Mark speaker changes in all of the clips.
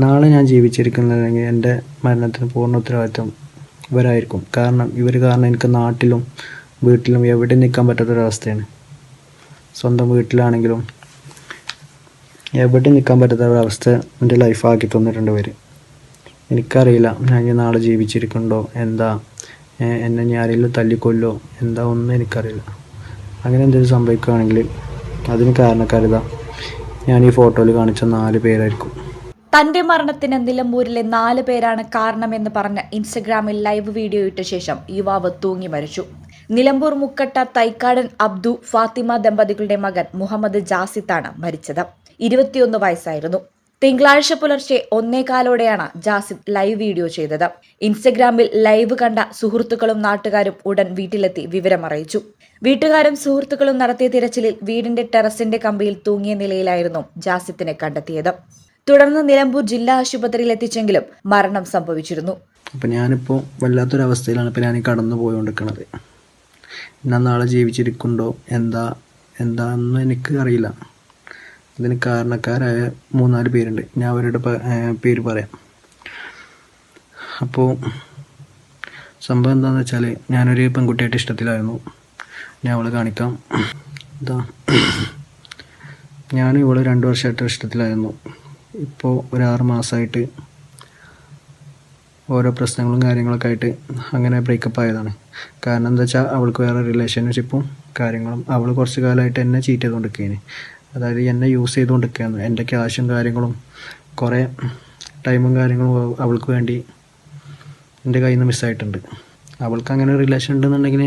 Speaker 1: നാളെ ഞാൻ ജീവിച്ചിരിക്കുന്നതെങ്കിൽ എൻ്റെ മരണത്തിന് പൂർണ്ണ ഉത്തരവാദിത്വം ഇവരായിരിക്കും. കാരണം ഇവർ കാരണം എനിക്ക് നാട്ടിലും വീട്ടിലും എവിടെ നിൽക്കാൻ പറ്റാത്തൊരവസ്ഥയാണ്. സ്വന്തം വീട്ടിലാണെങ്കിലും എവിടെ നിൽക്കാൻ പറ്റാത്തൊരവസ്ഥ എൻ്റെ ലൈഫാക്കി തന്നിട്ടുണ്ട് ഇവർ. എനിക്കറിയില്ല ഞാൻ ഇനി നാളെ ജീവിച്ചിരിക്കുന്നുണ്ടോ, എന്താ എന്നെ ഇനി ആരെങ്കിലും തല്ലിക്കൊല്ലോ എന്താ ഒന്നും എനിക്കറിയില്ല. അങ്ങനെ എന്തെങ്കിലും സംഭവിക്കുകയാണെങ്കിൽ അതിന് കാരണക്കാരിതാ ഞാൻ ഈ ഫോട്ടോയിൽ കാണിച്ച 4 പേരായിരിക്കും.
Speaker 2: തന്റെ മരണത്തിന് നിലമ്പൂരിലെ 4 പേരാണ് കാരണമെന്ന് പറഞ്ഞ് ഇൻസ്റ്റഗ്രാമിൽ ലൈവ് വീഡിയോ ഇട്ട ശേഷം യുവാവ് തൂങ്ങി മരിച്ചു. നിലമ്പൂർ മുക്കട്ട തൈക്കാടൻ അബ്ദു ഫാത്തിമ ദമ്പതികളുടെ മകൻ മുഹമ്മദ് ജാസിത്താണ് മരിച്ചത്. 21 വയസ്സായിരുന്നു. തിങ്കളാഴ്ച പുലർച്ചെ 1:15 ജാസിദ് ലൈവ് വീഡിയോ ചെയ്തത്. ഇൻസ്റ്റഗ്രാമിൽ ലൈവ് കണ്ട സുഹൃത്തുക്കളും നാട്ടുകാരും ഉടൻ വീട്ടിലെത്തി വിവരമറിയിച്ചു. വീട്ടുകാരും സുഹൃത്തുക്കളും നടത്തിയ തിരച്ചിലിൽ വീടിന്റെ ടെറസിന്റെ കമ്പിയിൽ തൂങ്ങിയ നിലയിലായിരുന്നു ജാസിത്തിനെ കണ്ടെത്തിയത്. തുടർന്ന് നിലമ്പൂർ ജില്ലാ ആശുപത്രിയിൽ എത്തിച്ചെങ്കിലും മരണം സംഭവിച്ചിരുന്നു.
Speaker 1: അപ്പം ഞാനിപ്പോൾ വല്ലാത്തൊരവസ്ഥയിലാണ് ഇപ്പോൾ ഞാൻ കടന്നു പോയിക്കൊണ്ടിരിക്കുന്നത്. ഞാൻ നാളെ ജീവിച്ചിരിക്കുന്നുണ്ടോ എന്താണെന്ന് എനിക്ക് അറിയില്ല. ഇതിന് കാരണക്കാരായ 3-4 പേരുണ്ട്. ഞാൻ അവരുടെ പേര് പറയാം. അപ്പോൾ സംഭവം എന്താണെന്ന് വെച്ചാൽ ഞാനൊരു പെൺകുട്ടിയായിട്ട് ഇഷ്ടത്തിലായിരുന്നു. ഞാൻ അവളെ കാണിക്കാം. ഞാൻ ഇവള് 2 വർഷമായിട്ട് ഇഷ്ടത്തിലായിരുന്നു. ഇപ്പോൾ ഒരു 6 മാസമായിട്ട് ഓരോ പ്രശ്നങ്ങളും കാര്യങ്ങളൊക്കെ ആയിട്ട് അങ്ങനെ ബ്രേക്കപ്പ് ആയതാണ്. കാരണം എന്താ വെച്ചാൽ അവൾക്ക് വേറെ റിലേഷൻഷിപ്പും കാര്യങ്ങളും. അവൾ കുറച്ച് കാലമായിട്ട് എന്നെ ചീറ്റ് ചെയ്തുകൊണ്ടിരിക്കുകയാണ്. അതായത് എന്നെ യൂസ് ചെയ്തുകൊണ്ടിരിക്കുകയാണ്. എൻ്റെ ക്യാഷും കാര്യങ്ങളും കുറേ ടൈമും കാര്യങ്ങളും അവൾക്ക് വേണ്ടി എൻ്റെ കയ്യിൽ നിന്ന് മിസ്സായിട്ടുണ്ട്. അവൾക്ക് അങ്ങനെ റിലേഷൻ ഉണ്ടെന്നുണ്ടെങ്കിൽ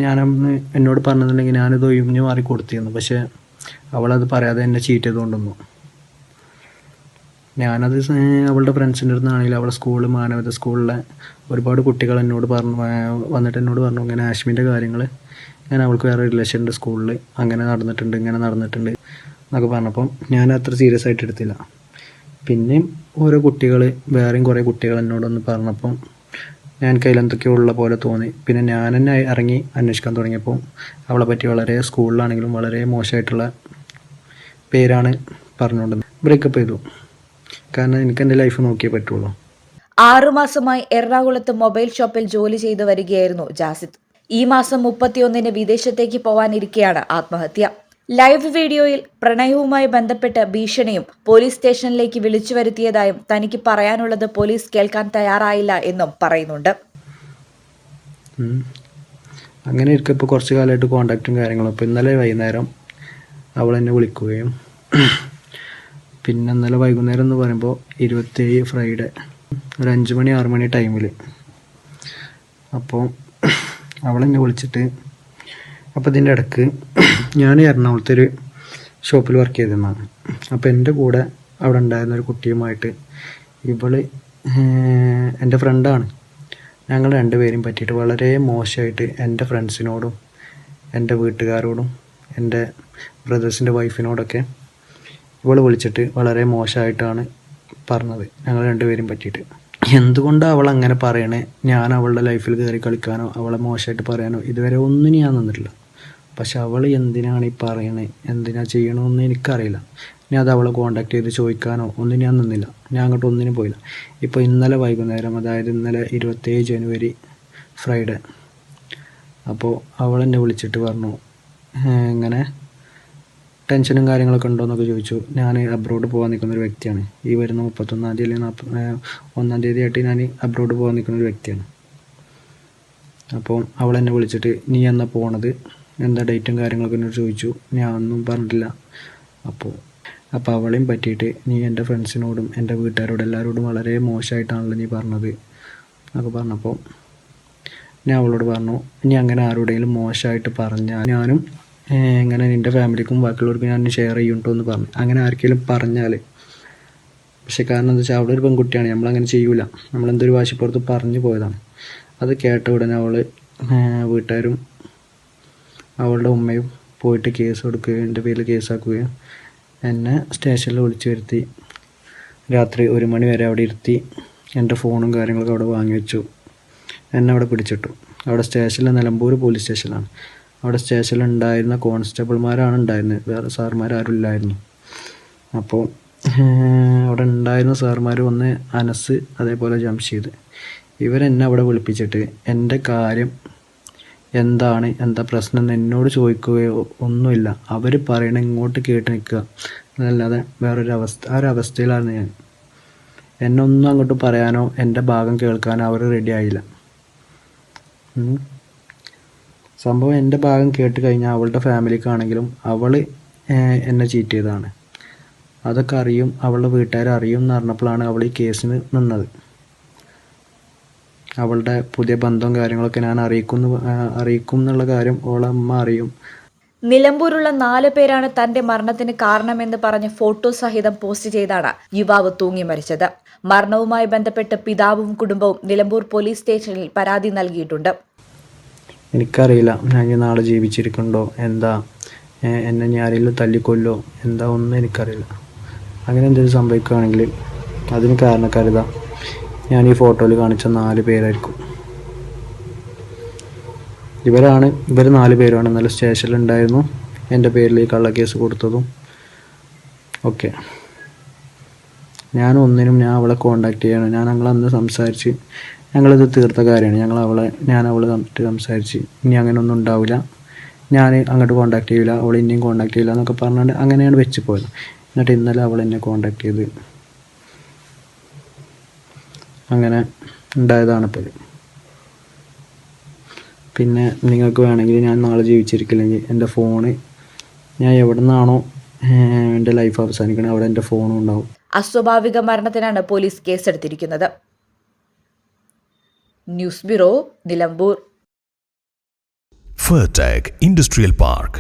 Speaker 1: എന്നോട് പറഞ്ഞിട്ടുണ്ടെങ്കിൽ ഞാനിത് ഒഴിഞ്ഞു മാറി കൊടുത്തിരുന്നു. പക്ഷേ അവളത് പറയാതെ എന്നെ ചീറ്റ് ചെയ്തുകൊണ്ടിരുന്നു. ഞാനത് അവളുടെ ഫ്രണ്ട്സിൻ്റെ അടുത്ത് നിന്നാണെങ്കിലും അവളുടെ സ്കൂളിൽ മാനവത സ്കൂളിലെ ഒരുപാട് കുട്ടികൾ എന്നോട് വന്നിട്ട് എന്നോട് പറഞ്ഞു ഇങ്ങനെ ആശ്മിൻ്റെ കാര്യങ്ങൾ ഞാൻ അവൾക്ക് വേറെ റിലേഷൻ ഉണ്ട് സ്കൂളിൽ, അങ്ങനെ നടന്നിട്ടുണ്ട് ഇങ്ങനെ നടന്നിട്ടുണ്ട് എന്നൊക്കെ പറഞ്ഞപ്പം ഞാൻ അത്ര സീരിയസ് ആയിട്ട് എടുത്തില്ല. പിന്നെയും ഓരോ കുട്ടികൾ വേറെയും കുറേ കുട്ടികൾ എന്നോടൊന്ന് പറഞ്ഞപ്പം ഞാൻ കയ്യിലെന്തൊക്കെയോ ഉള്ള പോലെ തോന്നി. പിന്നെ ഞാൻ തന്നെ ഇറങ്ങി അന്വേഷിക്കാൻ തുടങ്ങിയപ്പോൾ അവളെ പറ്റി വളരെ സ്കൂളിലാണെങ്കിലും വളരെ മോശമായിട്ടുള്ള പേരാണ് പറഞ്ഞുകൊണ്ടിരുന്നത്. ബ്രേക്കപ്പ് ചെയ്തു. കാരണം എനിക്ക് എൻ്റെ ലൈഫ് നോക്കിയേ പറ്റുള്ളൂ.
Speaker 2: 6 മാസമായി എറണാകുളത്ത് മൊബൈൽ ഷോപ്പിൽ ജോലി ചെയ്തു വരികയായിരുന്നു ജാസിദ്. ഈ മാസം 31-ന് വിദേശത്തേക്ക് പോവാനിരിക്കെയാണ് ആത്മഹത്യ. ലൈവ് വീഡിയോയിൽ പ്രണയവുമായി ബന്ധപ്പെട്ട് ഭീഷണിയും പോലീസ് സ്റ്റേഷനിലേക്ക് വിളിച്ചു വരുത്തിയതായും തനിക്ക് പറയാനുള്ളത് പോലീസ് കേൾക്കാൻ തയ്യാറായില്ല എന്നും പറയുന്നുണ്ട്.
Speaker 1: അങ്ങനെ ഇരിക്കും. ഇപ്പോൾ കുറച്ച് കാലമായിട്ട് കോണ്ടാക്റ്റും കാര്യങ്ങളും. ഇപ്പോൾ ഇന്നലെ വൈകുന്നേരം അവൾ എന്നെ വിളിക്കുകയും പിന്നെ ഇന്നലെ വൈകുന്നേരം എന്ന് പറയുമ്പോൾ 27 ഫ്രൈഡേ ഒരു 5 മണി 6 മണി ടൈമിൽ അപ്പോൾ അവളെന്നെ വിളിച്ചിട്ട്, അപ്പോൾ ഇതിൻ്റെ ഇടയ്ക്ക് ഞാൻ എറണാകുളത്തെ ഒരു ഷോപ്പിൽ വർക്ക് ചെയ്തിരുന്നതാണ്. അപ്പോൾ എൻ്റെ കൂടെ അവിടെ ഉണ്ടായിരുന്ന ഒരു കുട്ടിയുമായിട്ട് ഇവള് എൻ്റെ ഫ്രണ്ടാണ്. ഞങ്ങൾ 2 പേരും പറ്റിയിട്ട് വളരെ മോശമായിട്ട് എൻ്റെ ഫ്രണ്ട്സിനോടും എൻ്റെ വീട്ടുകാരോടും എൻ്റെ ബ്രദേഴ്സിൻ്റെ വൈഫിനോടൊക്കെ ഇവൾ വിളിച്ചിട്ട് വളരെ മോശമായിട്ടാണ് പറഞ്ഞത് ഞങ്ങൾ 2 പേരും പറ്റിയിട്ട്. എന്തുകൊണ്ടാണ് അവൾ അങ്ങനെ പറയണേ? ഞാൻ അവളുടെ ലൈഫിൽ കയറി കളിക്കാനോ അവളെ മോശമായിട്ട് പറയാനോ ഇതുവരെ ഒന്നിനും ഞാൻ നിന്നിട്ടില്ല. പക്ഷെ അവൾ എന്തിനാണ് ഈ പറയണേ, എന്തിനാ ചെയ്യണമെന്ന് എനിക്കറിയില്ല. ഞാൻ അത് അവളെ കോണ്ടാക്ട് ചെയ്ത് ചോദിക്കാനോ ഒന്നും ഞാൻ നിന്നില്ല. ഞാൻ അങ്ങോട്ട് ഒന്നിനും പോയില്ല. ഇപ്പോൾ ഇന്നലെ വൈകുന്നേരം, അതായത് ഇന്നലെ 27 ജനുവരി ഫ്രൈഡേ, അപ്പോൾ അവളെന്നെ വിളിച്ചിട്ട് പറഞ്ഞു ഇങ്ങനെ ടെൻഷനും കാര്യങ്ങളൊക്കെ ഉണ്ടോ എന്നൊക്കെ ചോദിച്ചു. ഞാൻ അബ്രോഡ് പോകാൻ നിൽക്കുന്നൊരു വ്യക്തിയാണ്. ഈ വരുന്ന 31-ാം തീയതി അല്ലെങ്കിൽ 1-ാം തീയതി ആയിട്ട് ഞാൻ അബ്രോഡ് പോകാൻ നിൽക്കുന്നൊരു വ്യക്തിയാണ്. അപ്പോൾ അവളെന്നെ വിളിച്ചിട്ട് നീ എന്നാ പോണത്, എന്താ ഡേറ്റും കാര്യങ്ങളൊക്കെ എന്നോട് ചോദിച്ചു. ഞാൻ ഒന്നും പറഞ്ഞിട്ടില്ല. അപ്പോൾ അവളെയും പറ്റിയിട്ട് നീ എൻ്റെ ഫ്രണ്ട്സിനോടും എൻ്റെ വീട്ടുകാരോടും എല്ലാവരോടും വളരെ മോശമായിട്ടാണല്ലോ നീ പറഞ്ഞത് എന്നൊക്കെ പറഞ്ഞപ്പോൾ ഞാൻ അവളോട് പറഞ്ഞു, ഇനി അങ്ങനെ ആരോടെങ്കിലും മോശമായിട്ട് പറഞ്ഞാൽ ഞാനും ഇങ്ങനെ നിൻ്റെ ഫാമിലിക്കും ബാക്കിയുള്ളവർക്കും ഞാൻ ഷെയർ ചെയ്യുന്നുണ്ടോ എന്ന് പറഞ്ഞു. അങ്ങനെ ആർക്കെങ്കിലും പറഞ്ഞാൽ, പക്ഷെ കാരണം എന്താ വെച്ചാൽ അവളൊരു ഒരു പെൺകുട്ടിയാണ്, നമ്മളങ്ങനെ ചെയ്യൂല. നമ്മളെന്തൊരു വാശിപ്പുറത്ത് പറഞ്ഞു പോയതാണ്. അത് കേട്ട ഉടനെ അവൾ വീട്ടുകാരും അവളുടെ ഉമ്മയും പോയിട്ട് കേസ് കൊടുക്കുകയും എൻ്റെ പേരിൽ കേസാക്കുകയും എന്നെ സ്റ്റേഷനിൽ വിളിച്ചു വരുത്തി രാത്രി 1 മണി വരെ അവിടെ ഇരുത്തി എൻ്റെ ഫോണും കാര്യങ്ങളൊക്കെ അവിടെ വാങ്ങി വെച്ചു. എന്നെ അവിടെ പിടിച്ചിട്ടു. അവിടെ സ്റ്റേഷനിൽ നിലമ്പൂർ പോലീസ് സ്റ്റേഷനിലാണ്. അവിടെ സ്റ്റേഷനിൽ ഉണ്ടായിരുന്ന കോൺസ്റ്റബിൾമാരാണ് ഉണ്ടായിരുന്നത്, വേറെ സാറുമാരും ഇല്ലായിരുന്നു. അപ്പോൾ അവിടെ ഉണ്ടായിരുന്ന സാറുമാർ ഒന്ന് അനസ് അതേപോലെ ജംഷീദ് ഇവരെന്നെ അവിടെ വിളിപ്പിച്ചിട്ട് എൻ്റെ കാര്യം എന്താണ് എന്താ പ്രശ്നം എന്ന് എന്നോട് ചോദിക്കുകയോ ഒന്നുമില്ല. അവർ പറയണ ഇങ്ങോട്ട് കേട്ട് നിൽക്കുക എന്നല്ലാതെ ആ ഒരു അവസ്ഥയിലാണ് ഞാൻ. എന്നെ ഒന്നും അങ്ങോട്ട് പറയാനോ എൻ്റെ ഭാഗം കേൾക്കാനോ അവർ റെഡി ആയില്ല. സംഭവം എൻ്റെ ഭാഗം കേട്ട് കഴിഞ്ഞാൽ അവളുടെ ഫാമിലിക്കാണെങ്കിലും അവൾ എന്നെ ചീറ്റ് ചെയ്തതാണ്. അതൊക്കെ അറിയും, അവളുടെ വീട്ടുകാർ അറിയും എന്ന് പറഞ്ഞപ്പോഴാണ് അവൾ ഈ കേസിന് നിന്നത്. അവളുടെ പുതിയ ബന്ധവും കാര്യങ്ങളൊക്കെ ഞാൻ അറിയിക്കും എന്നുള്ള കാര്യം അവളെ അമ്മ അറിയും.
Speaker 2: നിലമ്പൂരുള്ള 4 പേരാണ് തന്റെ മരണത്തിന് കാരണമെന്ന് പറഞ്ഞ് ഫോട്ടോ സഹിതം പോസ്റ്റ് ചെയ്താണ് യുവാവ് തൂങ്ങി മരിച്ചത്. മരണവുമായി ബന്ധപ്പെട്ട് പിതാവും കുടുംബവും നിലമ്പൂർ പോലീസ് സ്റ്റേഷനിൽ പരാതി നൽകിയിട്ടുണ്ട്.
Speaker 1: എനിക്കറിയില്ല ഞാൻ ഇനി നാളെ ജീവിച്ചിരിക്കണ്ടോ, എന്താ എന്നെ ഇനി ആരെങ്കിലും തല്ലിക്കൊല്ലോ എന്താ ഒന്നും എനിക്കറിയില്ല. അങ്ങനെ എന്തെങ്കിലും സംഭവിക്കുകയാണെങ്കിൽ അതിന് കാരണക്കാരിതാ ഞാൻ ഈ ഫോട്ടോയിൽ കാണിച്ച 4 പേരായിരിക്കും. ഇവർ 4 പേരാണ് ഇന്നലെ സ്റ്റേഷനിലുണ്ടായിരുന്നു എൻ്റെ പേരിൽ ഈ കള്ളക്കേസ് കൊടുത്തതും ഒക്കെ. ഞാൻ അവളെ കോണ്ടാക്ട് ചെയ്യണം. ഞങ്ങളന്ന് സംസാരിച്ച് ഞങ്ങളിത് തീർത്ത കാര്യമാണ്. ഞാൻ അവളെ സംസാരിച്ച് ഇനി അങ്ങനെ ഒന്നും ഉണ്ടാവില്ല, ഞാൻ അങ്ങോട്ട് കോണ്ടാക്ട് ചെയ്യില്ല, അവൾ ഇനിയും കോണ്ടാക്ട് ചെയ്യില്ല എന്നൊക്കെ പറഞ്ഞുകൊണ്ട് അങ്ങനെയാണ് വെച്ച് പോയത്. എന്നിട്ട് ഇന്നലെ അവൾ എന്നെ കോണ്ടാക്ട് ചെയ്ത് അങ്ങനെ ഉണ്ടായതാണിപ്പോൾ. പിന്നെ നിങ്ങൾക്ക് വേണമെങ്കിൽ ഞാൻ നാളെ ജീവിച്ചിരിക്കില്ലെങ്കിൽ എൻ്റെ ഫോണ് ഞാൻ എവിടെ നിന്നാണോ എൻ്റെ ലൈഫ് അവസാനിക്കണത് അവിടെ എൻ്റെ ഫോണും ഉണ്ടാവും.
Speaker 2: അസ്വാഭാവിക മരണത്തിനാണ് പോലീസ് കേസെടുത്തിരിക്കുന്നത്. News bureau, Nilambur.
Speaker 3: Fertech Industrial Park